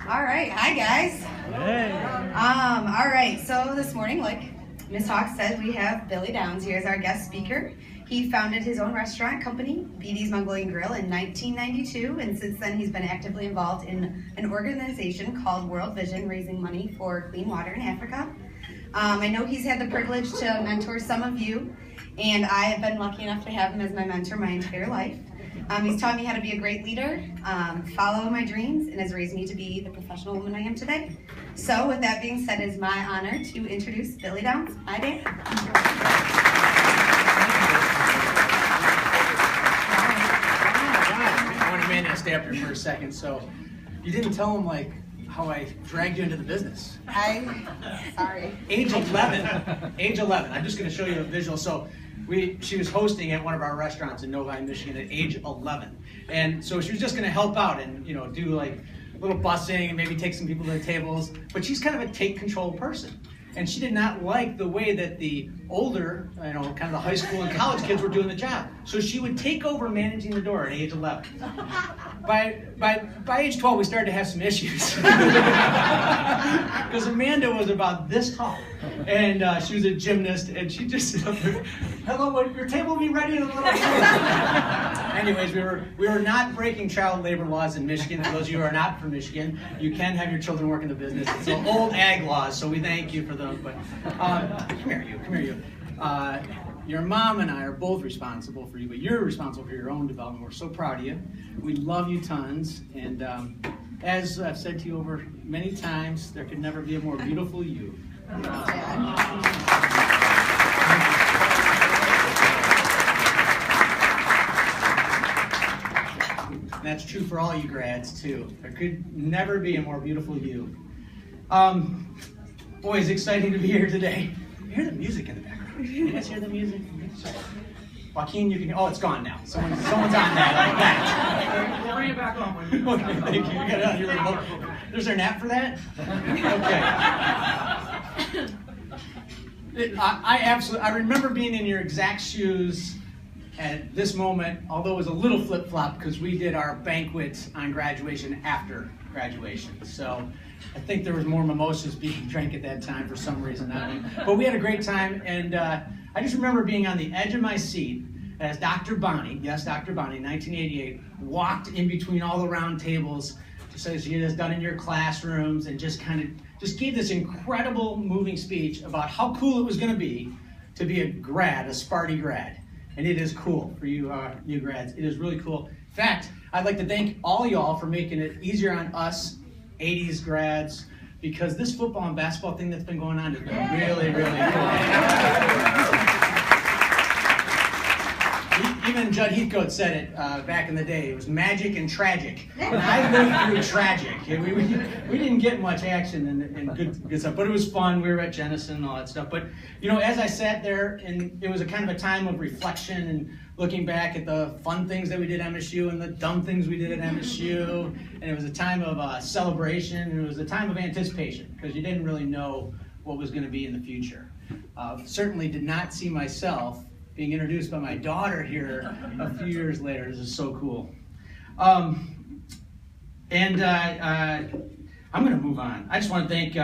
All right, hi guys. Hey. All right, so this morning, like Ms. Hawk said, we have Billy Downs here as our guest speaker. He founded his own restaurant company, BD's Mongolian Grill, in 1992, and since then he's been actively involved in an organization called World Vision, raising money for clean water in Africa. I know he's had the privilege to mentor some of you, and I have been lucky enough to have him as my mentor my entire life. He's taught me how to be a great leader, follow my dreams, and has raised me to be the professional woman I am today. So with that being said, it's my honor to introduce Billy Downs. Hi, Dad. I want Amanda to stay up here for a second. So you didn't tell him like how I dragged you into the business. Sorry. Age 11. Age 11. I'm just going to show you a visual. So she was hosting at one of our restaurants in Novi, Michigan at age 11. And so she was just going to help out and, do like a little bussing and maybe take some people to the tables. But she's kind of a take control person. And she did not like the way that the older, kind of the high school and college kids were doing the job. So she would take over managing the door at age 11. By age 12, we started to have some issues. Because Amanda was about this tall. And she was a gymnast, and she just, hello, would your table be ready in a little bit? Anyways, we were not breaking child labor laws in Michigan. For those of you who are not from Michigan, you can have your children work in the business. It's the old ag laws, so we thank you for those. But come here, you. Your mom and I are both responsible for you, but you're responsible for your own development. We're so proud of you. We love you tons, and as I've said to you over many times, there could never be a more beautiful you. That's true for all you grads too. There could never be a more beautiful you. Boy, it's exciting to be here today. You hear the music in the background. You guys hear the music? Joaquin, you can. Oh, it's gone now. Someone's on that. We'll bring it back on. Okay, thank you. You got it on your remote. There's their nap for that? Okay. I remember being in your exact shoes at this moment, although it was a little flip-flop because we did our banquet on graduation after graduation. So I think there was more mimosas being drank at that time for some reason. But we had a great time, and I just remember being on the edge of my seat as Dr. Bonnie, yes, Dr. Bonnie, 1988, walked in between all the round tables, just as she has done in your classrooms, and just gave this incredible moving speech about how cool it was going to be a grad, a Sparty grad. And it is cool for you new grads. It is really cool. In fact, I'd like to thank all y'all for making it easier on us 80s grads, because this football and basketball thing that's been going on has been really, really cool. Even Judd Heathcote said it back in the day. It was magic and tragic. And I lived through tragic. We didn't get much action and good stuff, but it was fun. We were at Jenison and all that stuff. But, as I sat there, and it was a kind of a time of reflection and looking back at the fun things that we did at MSU and the dumb things we did at MSU. And it was a time of celebration, and it was a time of anticipation, because you didn't really know what was going to be in the future. Certainly did not see myself being introduced by my daughter here a few years later. This is so cool. I'm going to move on. I just want to thank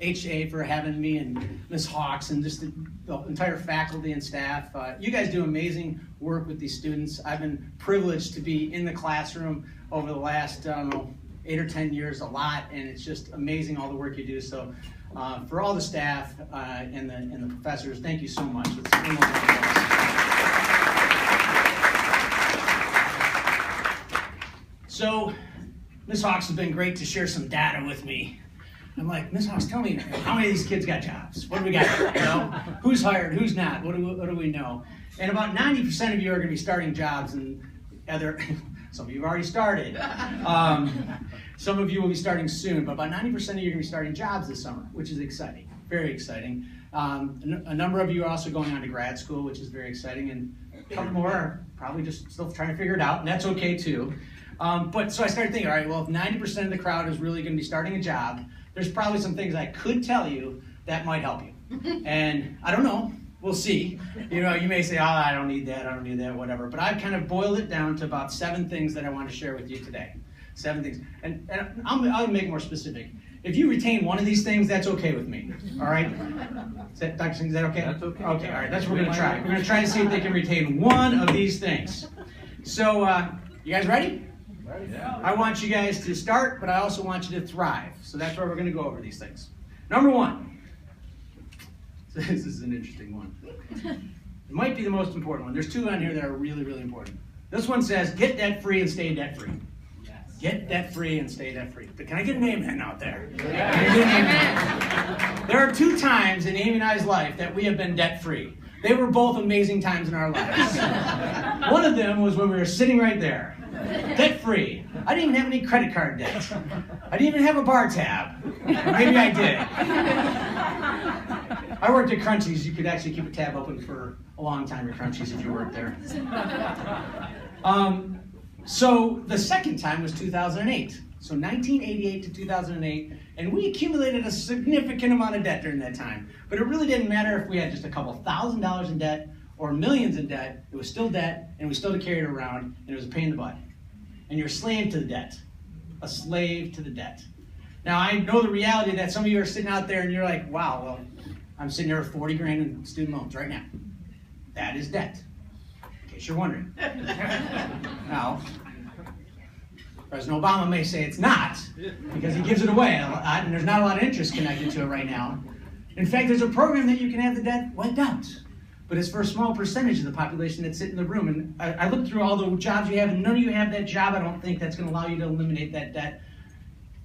HA for having me, and Ms. Hawks, and just the entire faculty and staff. You guys do amazing work with these students. I've been privileged to be in the classroom over the last 8 or 10 years a lot, and it's just amazing all the work you do. So for all the staff and the professors, thank you so much. So Ms. Hawks has been great to share some data with me. I'm like, Ms. Hawks, tell me, how many of these kids got jobs? What do we got? Who's hired? Who's not? What do we know? And about 90% of you are going to be starting jobs, and some of you have already started. Some of you will be starting soon, but about 90% of you are going to be starting jobs this summer, which is exciting, very exciting. A number of you are also going on to grad school, which is very exciting, and a couple more are probably just still trying to figure it out, and that's okay too. But so I started thinking, all right, well, if 90% of the crowd is really going to be starting a job, there's probably some things I could tell you that might help you. And I don't know. We'll see. You may say, I don't need that, whatever. But I've kind of boiled it down to about 7 things that I want to share with you today. 7 things. And I'll make it more specific. If you retain one of these things, that's okay with me. All right? Dr. Singh, is that okay? That's okay. Okay, all right. That's what we're going to try. We're going to try to see if they can retain one of these things. So, you guys ready? Yeah. I want you guys to start, but I also want you to thrive. So that's where we're going to go over these things. Number 1. So this is an interesting one. It might be the most important one. There's 2 on here that are really, really important. This one says, get debt-free and stay debt-free. Get debt-free and stay debt-free. But can I get an amen out there? Yeah. There are 2 times in Amy and I's life that we have been debt-free. They were both amazing times in our lives. One of them was when we were sitting right there, debt-free. I didn't even have any credit card debt. I didn't even have a bar tab. Or maybe I did. I worked at Crunchies. You could actually keep a tab open for a long time at Crunchies if you worked there. So the second time was 2008. So 1988 to 2008, and we accumulated a significant amount of debt during that time. But it really didn't matter if we had just a couple $1,000s in debt or millions in debt. It was still debt, and we still had to carry it around, and it was a pain in the butt. And you're a slave to the debt. A slave to the debt. Now, I know the reality that some of you are sitting out there and you're like, wow, well, I'm sitting there with 40 grand in student loans right now. That is debt. In case you're wondering. Now, President Obama may say it's not, because he gives it away a lot, and there's not a lot of interest connected to it right now. In fact, there's a program that you can have the debt wiped out, but it's for a small percentage of the population that sit in the room. And I looked through all the jobs you have, and none of you have that job. I don't think that's going to allow you to eliminate that debt.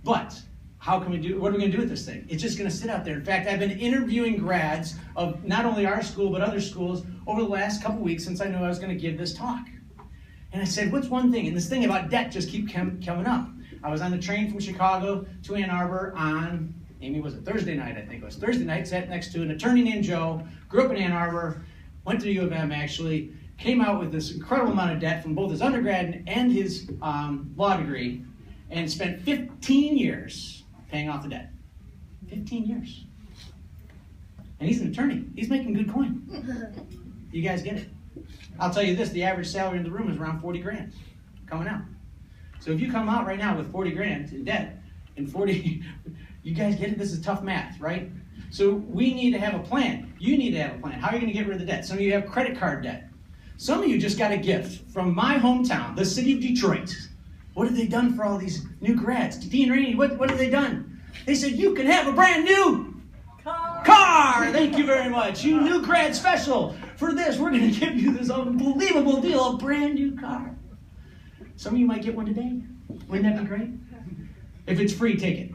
But how can we do? What are we going to do with this thing? It's just going to sit out there. In fact, I've been interviewing grads of not only our school but other schools over the last couple weeks since I knew I was going to give this talk. And I said, what's one thing? And this thing about debt just keeps coming up. I was on the train from Chicago to Ann Arbor on, Amy, was it Thursday night, I think it was. Thursday night, sat next to an attorney named Joe, grew up in Ann Arbor, went to U of M actually, came out with this incredible amount of debt from both his undergrad and his law degree, and spent 15 years paying off the debt. 15 years. And he's an attorney. He's making good coin. You guys get it? I'll tell you this, the average salary in the room is around 40 grand coming out. So if you come out right now with 40 grand in debt, and 40, you guys get it? This is tough math, right? So we need to have a plan. You need to have a plan. How are you going to get rid of the debt? Some of you have credit card debt. Some of you just got a gift from my hometown, the city of Detroit. What have they done for all these new grads? Dean Rainey, what have they done? They said, you can have a brand new car! Thank you very much. You new grad special. For this, we're going to give you this unbelievable deal, a brand new car. Some of you might get one today. Wouldn't that be great? If it's free, take it.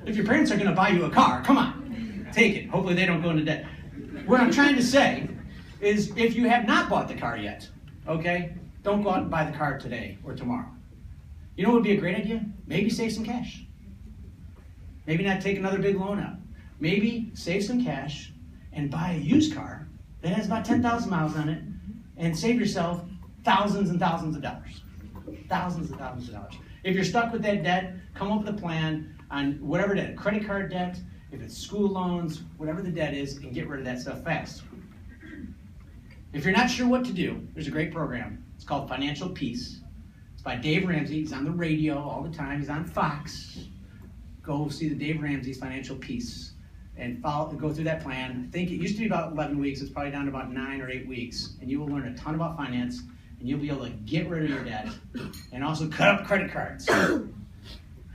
If your parents are going to buy you a car, come on, take it. Hopefully they don't go into debt. What I'm trying to say is if you have not bought the car yet, okay, don't go out and buy the car today or tomorrow. You know what would be a great idea? Maybe save some cash. Maybe not take another big loan out. Maybe save some cash and buy a used car that has about 10,000 miles on it and save yourself thousands and thousands of dollars. Thousands and thousands of dollars. If you're stuck with that debt, come up with a plan on whatever debt, credit card debt, if it's school loans, whatever the debt is, and get rid of that stuff fast. If you're not sure what to do, there's a great program. It's called Financial Peace. It's by Dave Ramsey. He's on the radio all the time. He's on Fox. Go see the Dave Ramsey's Financial Peace and go through that plan. I think it used to be about 11 weeks. It's probably down to about 9 or 8 weeks. And you will learn a ton about finance, and you'll be able to get rid of your debt and also cut up credit cards. I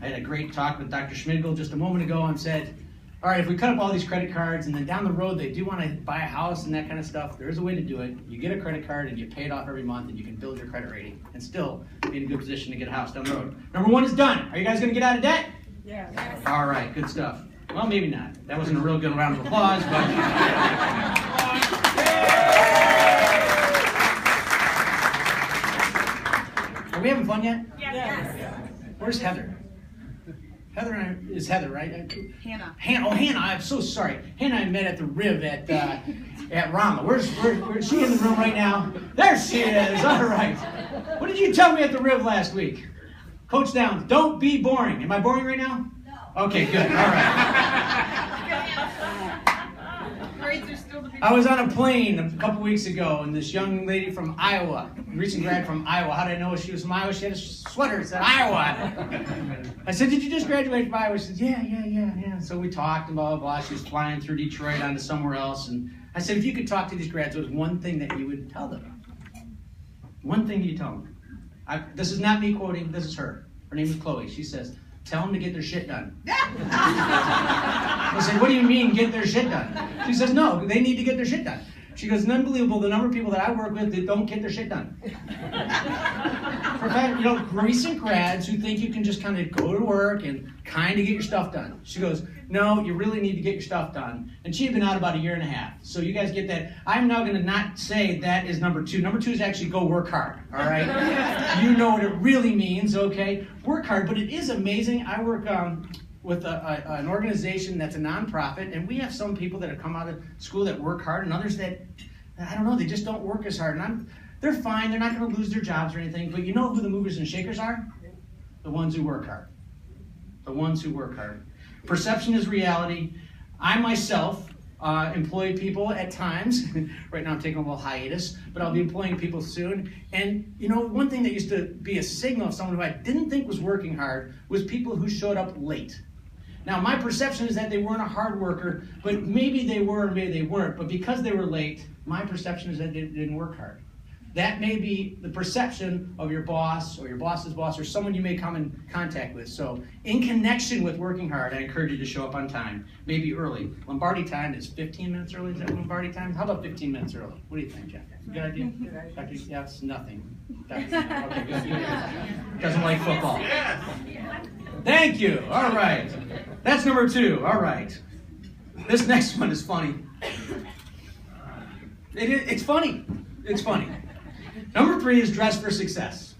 had a great talk with Dr. Schmidgel just a moment ago and said, all right, if we cut up all these credit cards and then down the road they do want to buy a house and that kind of stuff, there is a way to do it. You get a credit card and you pay it off every month and you can build your credit rating and still be in a good position to get a house down the road. Number 1 is done. Are you guys going to get out of debt? Yeah. All right, good stuff. Well, maybe not. That wasn't a real good round of applause, but... Are we having fun yet? Yes. Where's Heather? Heather is Heather, right? Hannah. Hannah. I'm so sorry. Hannah and I met at the Riv at Rama. Where's she in the room right now? There she is. All right. What did you tell me at the Riv last week? Coach Downs, don't be boring. Am I boring right now? No. Okay, good. All right. I was on a plane a couple weeks ago, and this young lady from Iowa, recent grad from Iowa, how did I know she was from Iowa? She had a sweater that said Iowa. I said, did you just graduate from Iowa? She said, yeah. So we talked and blah, blah, blah. She was flying through Detroit onto somewhere else. And I said, if you could talk to these grads, what was one thing that you would tell them? One thing you tell them. This is not me quoting, this is her. Her name is Chloe. She says, tell them to get their shit done. I said, what do you mean get their shit done? She says, no, they need to get their shit done. She goes, it's unbelievable the number of people that I work with that don't get their shit done. Recent grads who think you can just kind of go to work and kind of get your stuff done. She goes, no, you really need to get your stuff done. And she had been out about 1.5 years. So you guys get that. I'm now going to not say that is number 2. Number 2 is actually go work hard, all right? You know what it really means, okay? Work hard, but it is amazing. I work with an organization that's a nonprofit, and we have some people that have come out of school that work hard, and others that, I don't know, they just don't work as hard. And they're fine, they're not going to lose their jobs or anything, but you know who the movers and shakers are? The ones who work hard. The ones who work hard. Perception is reality. I myself employ people at times. Right now I'm taking a little hiatus, but I'll be employing people soon. And you know, one thing that used to be a signal of someone who I didn't think was working hard was people who showed up late. Now, my perception is that they weren't a hard worker, but maybe they were, maybe they weren't. But because they were late, my perception is that they didn't work hard. That may be the perception of your boss or your boss's boss or someone you may come in contact with. So in connection with working hard, I encourage you to show up on time, maybe early. Lombardi time is 15 minutes early. Is that Lombardi time? How about 15 minutes early? What do you think, Jeff? Good idea? Dr. Yes, nothing. Okay, good. Doesn't like football. Thank you. All right. That's number 2. All right. This next one is funny. It's funny. It's funny. Number 3 is dress for success.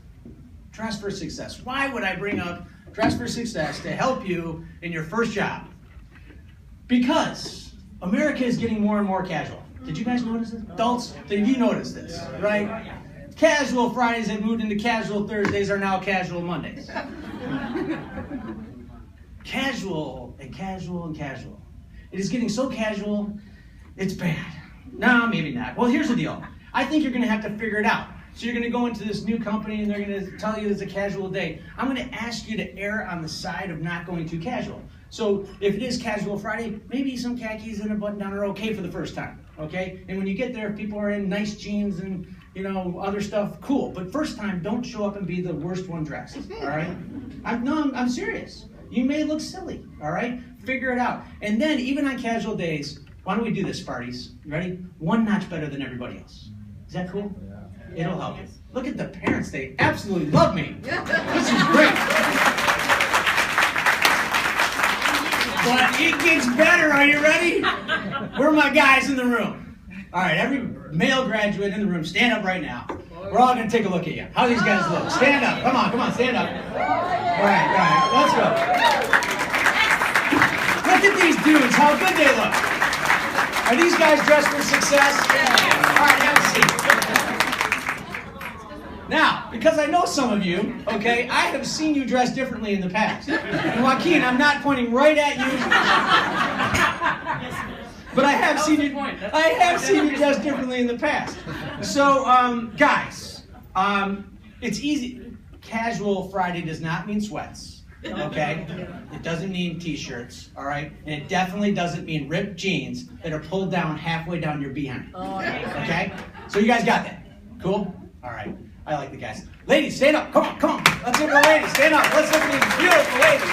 Dress for success. Why would I bring up dress for success to help you in your first job? Because America is getting more and more casual. Did you guys notice this? Adults, did you notice this? Right? Casual Fridays have moved into casual Thursdays are now casual Mondays. Casual and casual and casual. It is getting so casual, it's bad. No, maybe not. Well, here's the deal. I think you're going to have to figure it out. So you're going to go into this new company and they're going to tell you it's a casual day. I'm going to ask you to err on the side of not going too casual. So if it is casual Friday, maybe some khakis and a button down are okay for the first time, okay? And when you get there, if people are in nice jeans and, you know, other stuff, cool. But first time, don't show up and be the worst one dressed, all right? I'm serious. You may look silly, all right? Figure it out. And then even on casual days, why don't we do this, Sparties? Ready? One notch better than everybody else. Is that cool? It'll help you. Look at the parents. They absolutely love me. This is great. But it gets better. Are you ready? Where are my guys in the room? All right, every male graduate in the room, stand up right now. We're all going to take a look at you. How do these guys look? Stand up. Come on, stand up. All right, let's go. Look at these dudes, how good they look. Are these guys dressed for success? All right, have a seat. Now, because I know some of you, okay, I have seen you dressed differently in the past. And Joaquin, I'm not pointing right at you, but I have seen you dressed differently in the past. So, guys, it's easy. Casual Friday does not mean sweats, okay? It doesn't mean t-shirts, all right? And it definitely doesn't mean ripped jeans that are pulled down halfway down your behind, okay? So you guys got that? Cool? All right. I like the guys. Ladies, stand up. Come on. Let's look at the ladies. Stand up. Let's look at these beautiful ladies.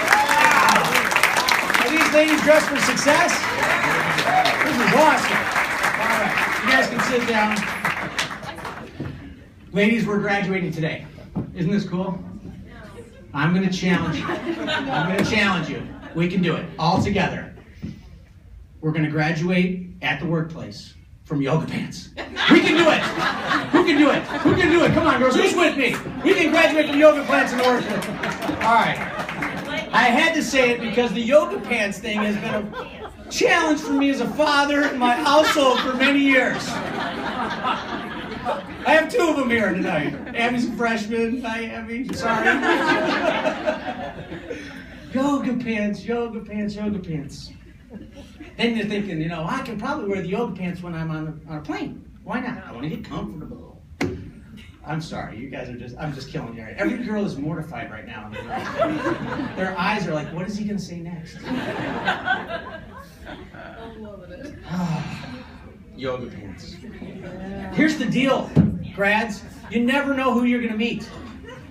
Wow. Are these ladies dressed for success? This is awesome. All right. You guys can sit down. Ladies, we're graduating today. Isn't this cool? I'm going to challenge you. We can do it all together. We're going to graduate at the workplace from yoga pants. We can do it. Who can do it? Who can do it? Come on, girls. Who's with me? We can graduate from yoga pants in the workplace. All right. I had to say it because the yoga pants thing has been a challenge for me as a father in my household for many years. I have 2 of them here tonight. Abby's a freshman. Hi, Abby. Sorry. Yoga pants. Then they're thinking, you know, I can probably wear the yoga pants when I'm on a plane. Why not? I want to get comfortable. I'm sorry, you guys are I'm just killing you. Every girl is mortified right now. Their eyes are like, what is he going to say next? I'm loving it. Yoga pants. Here's the deal, grads. You never know who you're going to meet.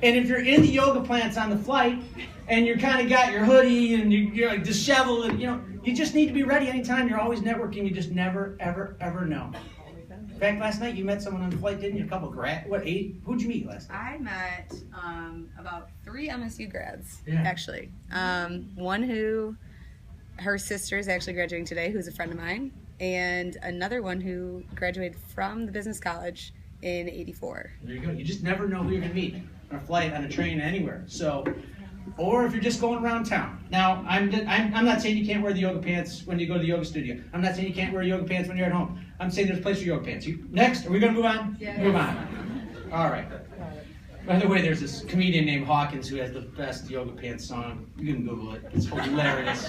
And if you're in the yoga pants on the flight, and you're kind of got your hoodie, and you're like disheveled, and you just need to be ready anytime. You're always networking. You just never, ever, ever know. In fact, last night you met someone on the flight, didn't you? A couple of grads. What, 8? Who'd you meet last night? I met about 3 MSU grads, Yeah. actually. One who, her sister is actually graduating today, who's a friend of mine, and another one who graduated from the business college in '84. There you go. You just never know who you're going to meet on a flight, on a train, anywhere. So, or if you're just going around town. Now, I'm not saying you can't wear the yoga pants when you go to the yoga studio. I'm not saying you can't wear yoga pants when you're at home. I'm saying there's a place for yoga pants. Next, are we going to move on? Yeah. Move on. All right. By the way, there's this comedian named Hawkins who has the best yoga pants song. You can Google it. It's hilarious.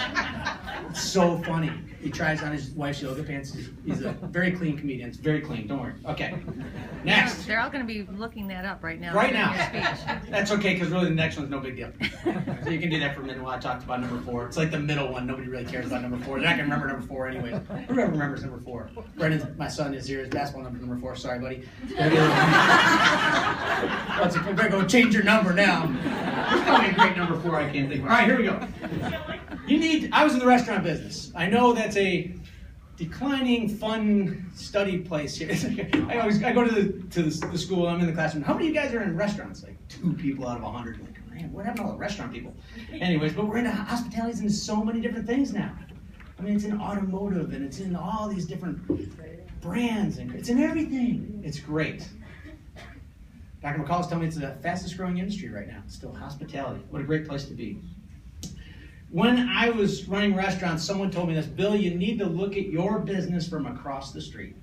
It's so funny. He tries on his wife's yoga pants. He's a very clean comedian. It's very clean. Don't worry. Okay. Next. They're all going to be looking that up right now. Right during now. your speech. That's okay, because really the next one's no big deal. So you can do that for a minute while I talked about number 4. It's like the middle one. Nobody really cares about number 4. They're not going to remember number 4 anyway. Whoever remembers number 4? Brendan, my son, is here. His basketball number 4. Sorry, buddy. I'm going to go change your number now. There's probably a great number 4 I can't think of. All right, here we go. I was in the restaurant business. I know that's a declining, fun study place here. I go to the school. I'm in the classroom. How many of you guys are in restaurants? Like 2 people out of 100. Like, man, what happened to all the restaurant people? Anyways, but we're into hospitality and so many different things now. I mean, it's in automotive and it's in all these different brands and it's in everything. It's great. Dr. McCall is telling me it's the fastest growing industry right now. It's still hospitality. What a great place to be. When I was running restaurants, someone told me this, Bill, you need to look at your business from across the street.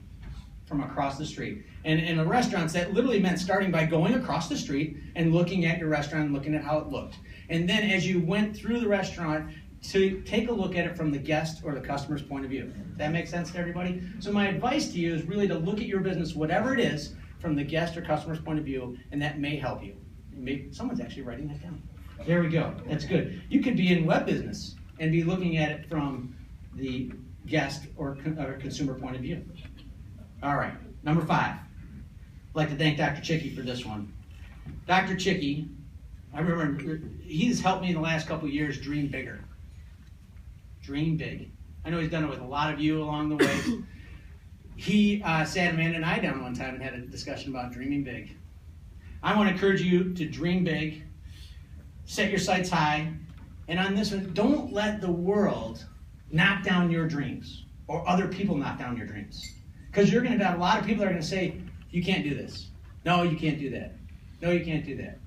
From across the street. And in the restaurants, that literally meant starting by going across the street and looking at your restaurant and looking at how it looked. And then as you went through the restaurant, to take a look at it from the guest or the customer's point of view. Does that make sense to everybody? So my advice to you is really to look at your business, whatever it is, from the guest or customer's point of view, and that may help you. Someone's actually writing that down. There we go. That's good. You could be in web business and be looking at it from the guest or consumer point of view. All right, number 5. I'd like to thank Dr. Chicky for this one. Dr. Chicky, I remember he's helped me in the last couple of years dream bigger. Dream big. I know he's done it with a lot of you along the way. He sat Amanda and I down one time and had a discussion about dreaming big. I want to encourage you to dream big, set your sights high, and on this one, don't let the world knock down your dreams or other people knock down your dreams. Because you're going to have a lot of people that are going to say, you can't do this. No, you can't do that. No, you can't do that.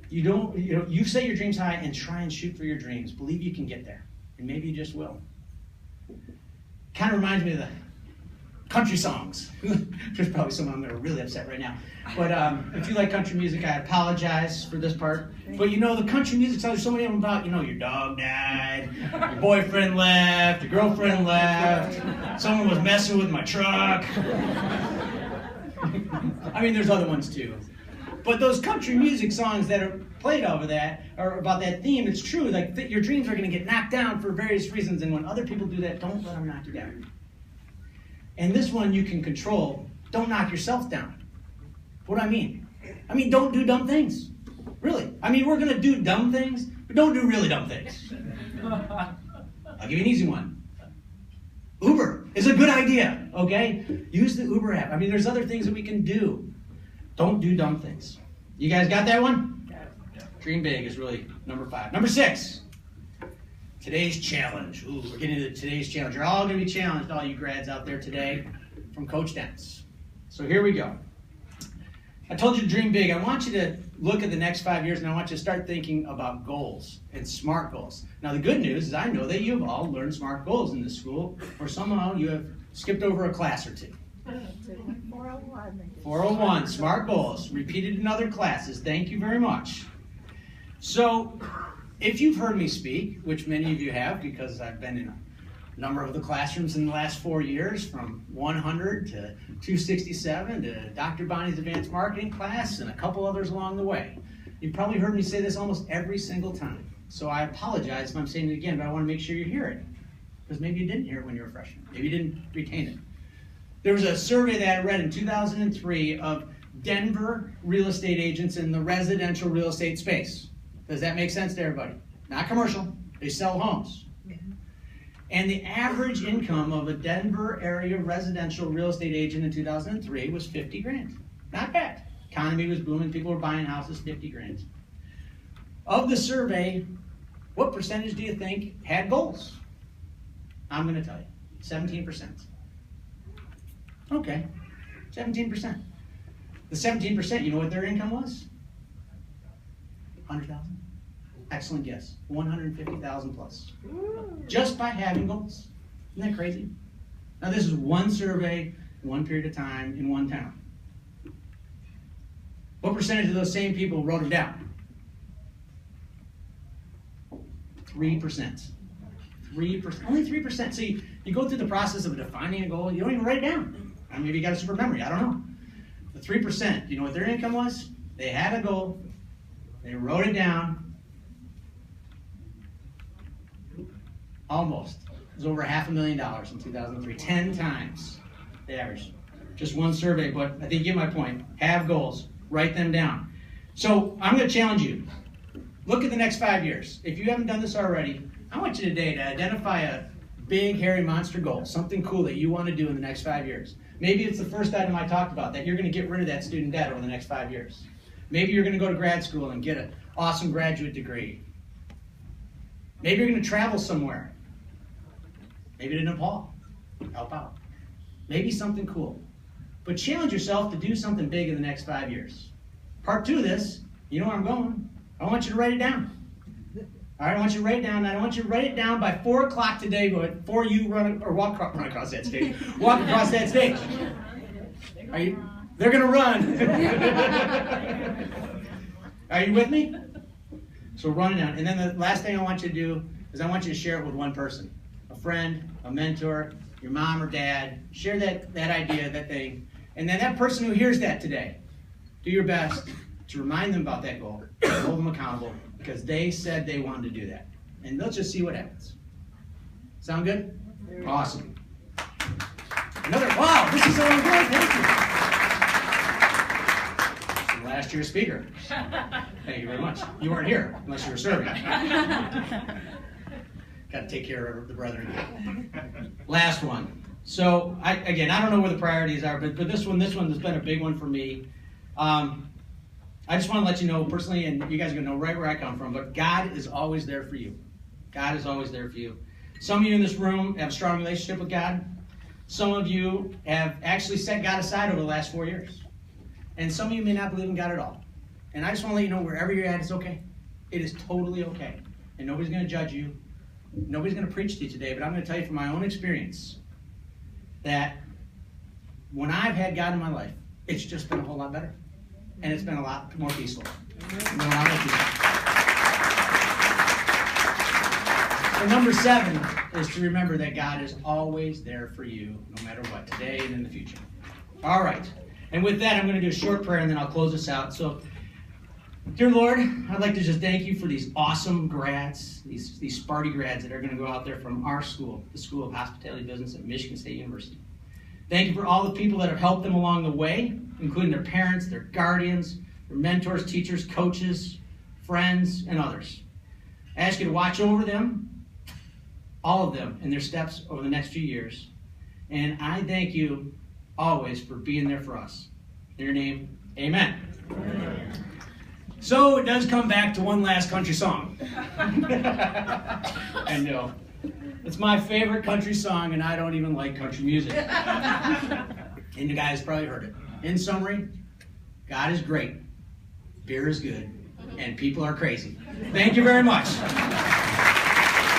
You set your dreams high and try and shoot for your dreams. Believe you can get there. And maybe you just will. Kind of reminds me of the country songs. There's probably some of them that are really upset right now. But if you like country music, I apologize for this part. But the country music songs, there's so many of them about, your dog died, your boyfriend left, your girlfriend left, someone was messing with my truck. I mean, there's other ones too. But those country music songs that are played over that, or about that theme, it's true. Like, your dreams are going to get knocked down for various reasons, and when other people do that, don't let them knock you down. And this one you can control. Don't knock yourself down. What do I mean? I mean, don't do dumb things. Really. I mean, we're going to do dumb things, but don't do really dumb things. I'll give you an easy one. Uber is a good idea, okay? Use the Uber app. I mean, there's other things that we can do. Don't do dumb things. You guys got that one? Dream big is really number 5. Number 6. Today's challenge. Ooh, we're getting into today's challenge. You're all going to be challenged, all you grads out there today, from Coach Dents. So here we go. I told you to dream big. I want you to look at the next 5 years, and I want you to start thinking about goals and SMART goals. Now, the good news is I know that you've all learned SMART goals in this school, or somehow you have skipped over a class or 2. 401, SMART goals, repeated in other classes. Thank you very much. So, if you've heard me speak, which many of you have because I've been in Number of the classrooms in the last 4 years, from 100 to 267 to Dr. Bonnie's advanced marketing class and a couple others along the way. You've probably heard me say this almost every single time. So I apologize if I'm saying it again, but I want to make sure you hear it. Because maybe you didn't hear it when you were a freshman. Maybe you didn't retain it. There was a survey that I read in 2003 of Denver real estate agents in the residential real estate space. Does that make sense to everybody? Not commercial. They sell homes. And the average income of a Denver area residential real estate agent in 2003 was 50 grand. Not bad. Economy was booming. People were buying houses, 50 grand. Of the survey, what percentage do you think had goals? I'm going to tell you, 17%. Okay, 17%. The 17%, you know what their income was? 100,000. Excellent guess. 150,000 plus. Just by having goals. Isn't that crazy? Now this is one survey, one period of time, in one town. What percentage of those same people wrote them down? 3%. 3%. Only 3%. So you go through the process of defining a goal, you don't even write it down. Or maybe you got a super memory, I don't know. The 3%, you know what their income was? They had a goal, they wrote it down. Almost. It was over $500,000 in 2003. 10 times the average. Just one survey, but I think you get my point. Have goals. Write them down. So I'm going to challenge you. Look at the next 5 years. If you haven't done this already, I want you today to identify a big, hairy monster goal, something cool that you want to do in the next 5 years. Maybe it's the first item I talked about, that you're going to get rid of that student debt over the next 5 years. Maybe you're going to go to grad school and get an awesome graduate degree. Maybe you're going to travel somewhere. Maybe to Nepal. Help out. Maybe something cool. But challenge yourself to do something big in the next 5 years. Part 2 of this, you know where I'm going. I want you to write it down. All right, I want you to write it down. And I want you to write it down by 4 o'clock today before you run across that stage. Walk across that stage. Are you? They're going to run. Are you with me? So run it down. And then the last thing I want you to do is I want you to share it with one person. A friend, a mentor, your mom or dad. Share that idea, that thing. And then that person who hears that today, do your best to remind them about that goal, hold them accountable, because they said they wanted to do that. And let's just see what happens. Sound good? Awesome. Wow, this is so good. Thank you. Last year's speaker. Thank you very much. You weren't here, unless you were serving. Got to take care of the brethren. Last one. So, I don't know where the priorities are, but this one has been a big one for me. I just want to let you know personally, and you guys are going to know right where I come from, but God is always there for you. God is always there for you. Some of you in this room have a strong relationship with God. Some of you have actually set God aside over the last 4 years. And some of you may not believe in God at all. And I just want to let you know, wherever you're at, it's okay. It is totally okay. And nobody's going to judge you. Nobody's going to preach to you today, but I'm going to tell you from my own experience that when I've had God in my life, it's just been a whole lot better. And it's been a lot more peaceful. So number 7 is to remember that God is always there for you, no matter what, today and in the future. All right. And with that, I'm going to do a short prayer, and then I'll close this out. So, dear Lord, I'd like to just thank you for these awesome grads, these Sparty grads that are going to go out there from our school, the School of Hospitality Business at Michigan State University. Thank you for all the people that have helped them along the way, including their parents, their guardians, their mentors, teachers, coaches, friends, and others. I ask you to watch over them, all of them, in their steps over the next few years. And I thank you always for being there for us. In your name, amen. Amen. So it does come back to one last country song. I know. It's my favorite country song, and I don't even like country music. And you guys probably heard it. In summary, God is great, beer is good, and people are crazy. Thank you very much.